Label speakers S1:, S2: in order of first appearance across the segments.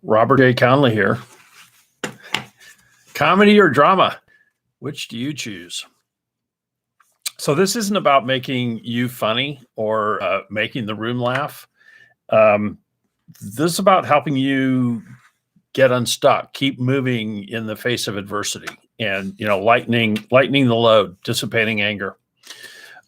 S1: Robert J. Conley here. Comedy or drama? Which do you choose? So this isn't about making you funny or making the room laugh. This is about helping you get unstuck, keep moving in the face of adversity, and lightening the load, dissipating anger.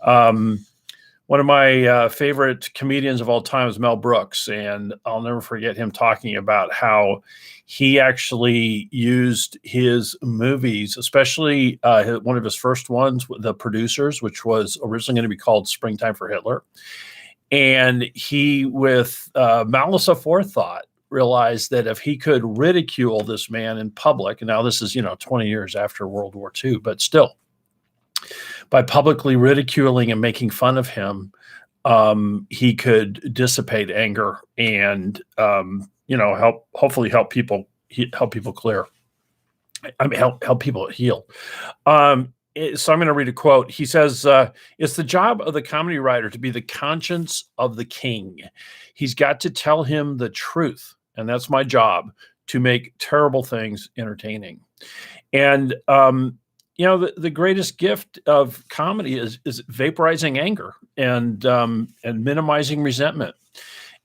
S1: One of my favorite comedians of all time is Mel Brooks, and I'll never forget him talking about how he actually used his movies, especially one of his first ones, The Producers, which was originally going to be called Springtime for Hitler. And he, with malice aforethought, realized that if he could ridicule this man in public, and now this is 20 years after World War II, but still, by publicly ridiculing and making fun of him, he could dissipate anger and hopefully help people clear. Help people heal. So I'm going to read a quote. He says, "It's the job of the comedy writer to be the conscience of the king. He's got to tell him the truth, and that's my job, to make terrible things entertaining." And the greatest gift of comedy is vaporizing anger and minimizing resentment.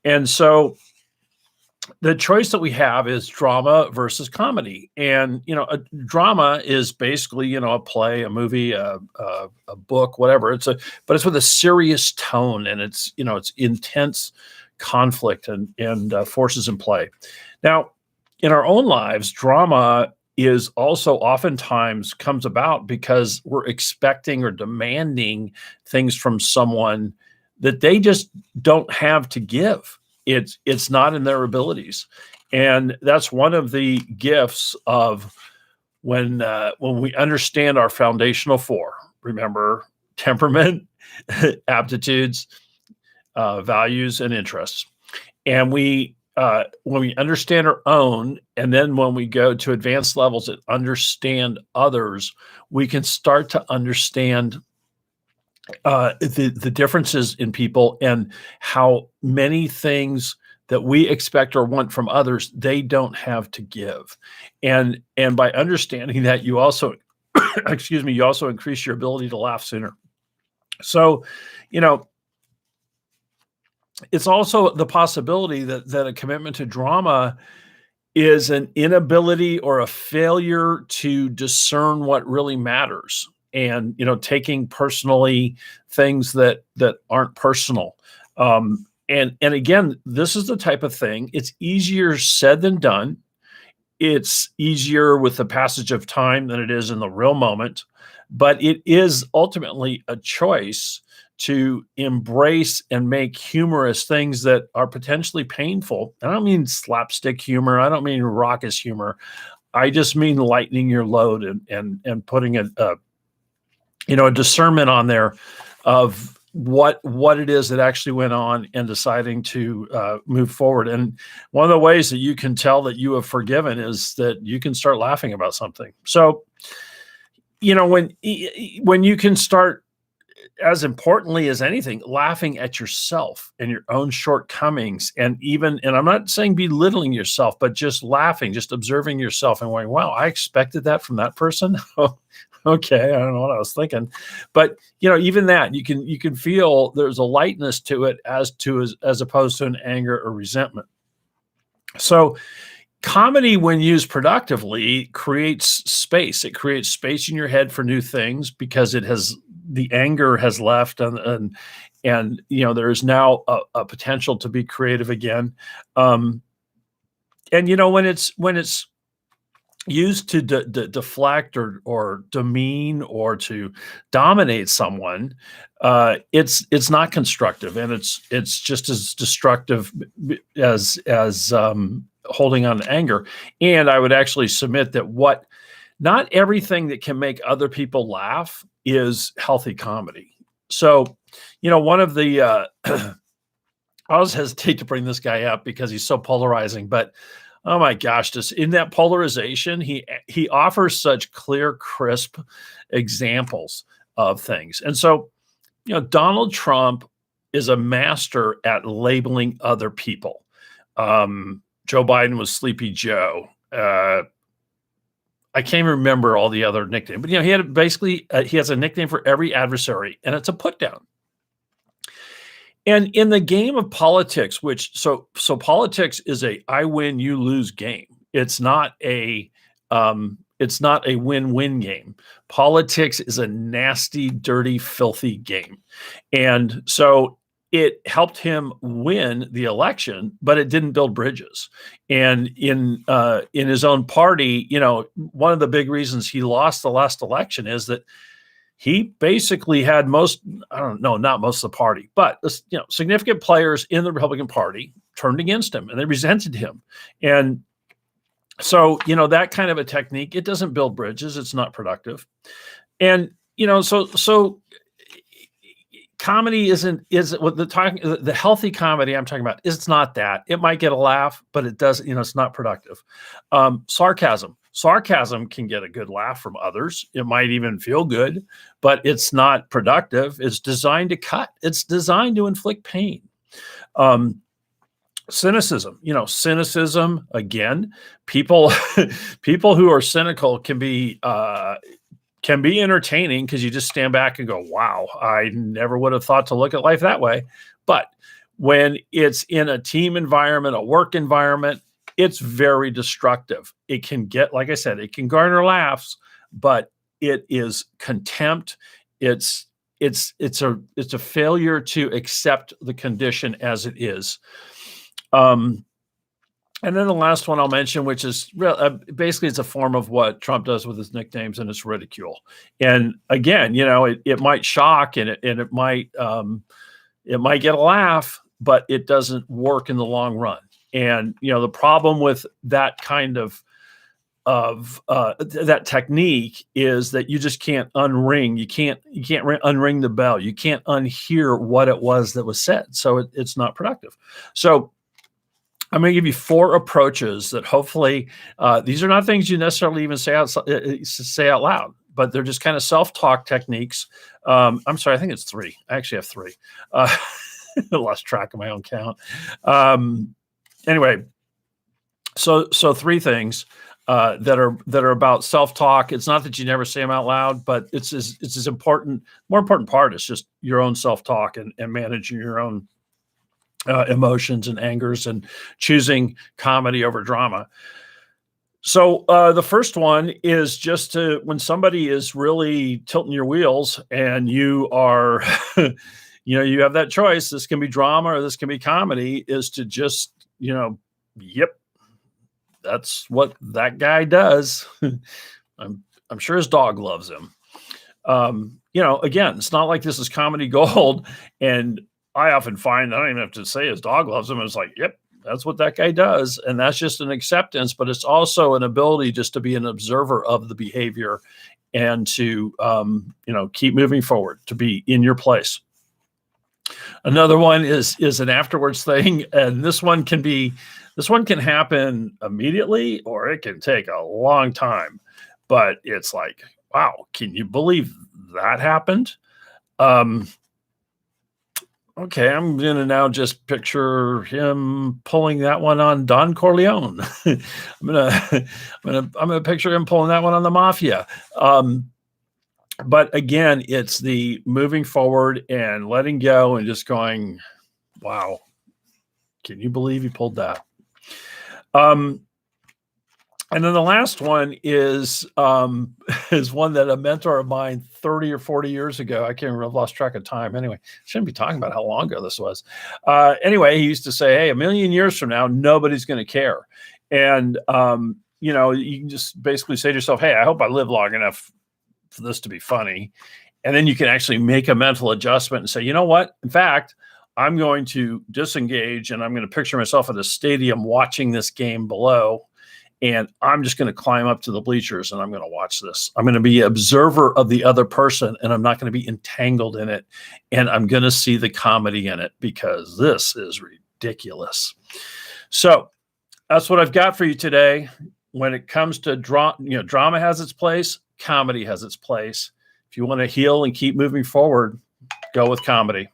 S1: And so the choice that we have is drama versus comedy. And a drama is basically a play, a movie, a book, whatever. But it's with a serious tone, and it's intense conflict and forces in play. Now, in our own lives, drama is also oftentimes comes about because we're expecting or demanding things from someone that they just don't have to give. It's not in their abilities. And that's one of the gifts of when we understand our foundational four. Remember, temperament, aptitudes, values, and interests. And when we understand our own, and then when we go to advanced levels that understand others, we can start to understand the differences in people and how many things that we expect or want from others, they don't have to give. And by understanding that, you also, you also increase your ability to laugh sooner. So, it's also the possibility that a commitment to drama is an inability or a failure to discern what really matters, and taking personally things that aren't personal. And again, this is the type of thing, it's easier said than done. It's easier with the passage of time than it is in the real moment, but it is ultimately a choice to embrace and make humorous things that are potentially painful. I don't mean slapstick humor. I don't mean raucous humor. I just mean lightening your load and putting a discernment on there of what it is that actually went on and deciding to move forward. And one of the ways that you can tell that you have forgiven is that you can start laughing about something. So, when you can start, as importantly as anything, laughing at yourself and your own shortcomings, and I'm not saying belittling yourself, but just laughing, just observing yourself and going, wow, I expected that from that person. Okay, I don't know what I was thinking. But even that, you can feel there's a lightness to it as opposed to an anger or resentment. So comedy, when used productively, creates space. It creates space in your head for new things because the anger has left, and there is now a potential to be creative again. And when it's used to deflect or demean or to dominate someone, it's not constructive, and it's just as destructive as holding on to anger. And I would actually submit that not everything that can make other people laugh is healthy comedy. So, one of the, I always hesitate to bring this guy up because he's so polarizing, but oh my gosh, just in that polarization, he offers such clear, crisp examples of things. And so, Donald Trump is a master at labeling other people. Joe Biden was Sleepy Joe. I can't remember all the other nicknames, but he had basically he has a nickname for every adversary, and it's a put down. And in the game of politics, so politics is a I win, you lose game. It's not a win-win game. Politics is a nasty, dirty, filthy game. And so it helped him win the election, but it didn't build bridges. And in his own party, one of the big reasons he lost the last election is that he basically had not most of the party, but significant players in the Republican Party turned against him and they resented him. And so, that kind of a technique, it doesn't build bridges. It's not productive. And, so comedy isn't what the healthy comedy I'm talking about. It's not that. It might get a laugh, but it does, it's not productive. Sarcasm can get a good laugh from others. It might even feel good, but it's not productive. It's designed to cut. It's designed to inflict pain. Cynicism, again, people who are cynical can be entertaining because you just stand back and go, wow, I never would have thought to look at life that way. But when it's in a team environment, a work environment, it's very destructive. It can get, like I said, it can garner laughs, but it is contempt. It's a failure to accept the condition as it is. And then the last one I'll mention, which is basically it's a form of what Trump does with his nicknames, and it's ridicule. And again, it might shock and it might get a laugh, but it doesn't work in the long run. And the problem with that kind of that technique is that you just can't unring. You can't unring the bell. You can't unhear what it was that was said. So it's not productive. So I'm going to give you 4 approaches that hopefully these are not things you necessarily even say out loud, but they're just kind of self-talk techniques. I'm sorry, I think it's 3. I actually have 3. I lost track of my own count. Anyway, so 3 things that are about self-talk. It's not that you never say them out loud, but it's as important. More important part is just your own self-talk and managing your own emotions and angers and choosing comedy over drama. So the first one is just when somebody is really tilting your wheels and you are, you have that choice. This can be drama or this can be comedy, is to just, yep, that's what that guy does. I'm sure his dog loves him. Again, it's not like this is comedy gold. And I often find I don't even have to say his dog loves him. It's like, yep, that's what that guy does. And that's just an acceptance, but it's also an ability just to be an observer of the behavior and to, keep moving forward, to be in your place. Another one is an afterwards thing. And this one can happen immediately, or it can take a long time, but it's like, wow, can you believe that happened? Okay, I'm going to now just picture him pulling that one on Don Corleone. I'm going to picture him pulling that one on the mafia. But again, it's the moving forward and letting go and just going, wow, can you believe he pulled that? And then the last one is one that a mentor of mine 30 or 40 years ago, I can't remember, I've lost track of time. Anyway, shouldn't be talking about how long ago this was. Anyway, he used to say, hey, 1,000,000 years from now, nobody's going to care. And, you can just basically say to yourself, hey, I hope I live long enough for this to be funny. And then you can actually make a mental adjustment and say, you know what? In fact, I'm going to disengage and I'm going to picture myself at a stadium watching this game below. And I'm just going to climb up to the bleachers and I'm going to watch this. I'm going to be an observer of the other person and I'm not going to be entangled in it. And I'm going to see the comedy in it because this is ridiculous. So that's what I've got for you today. When it comes to drama has its place, comedy has its place. If you want to heal and keep moving forward, go with comedy.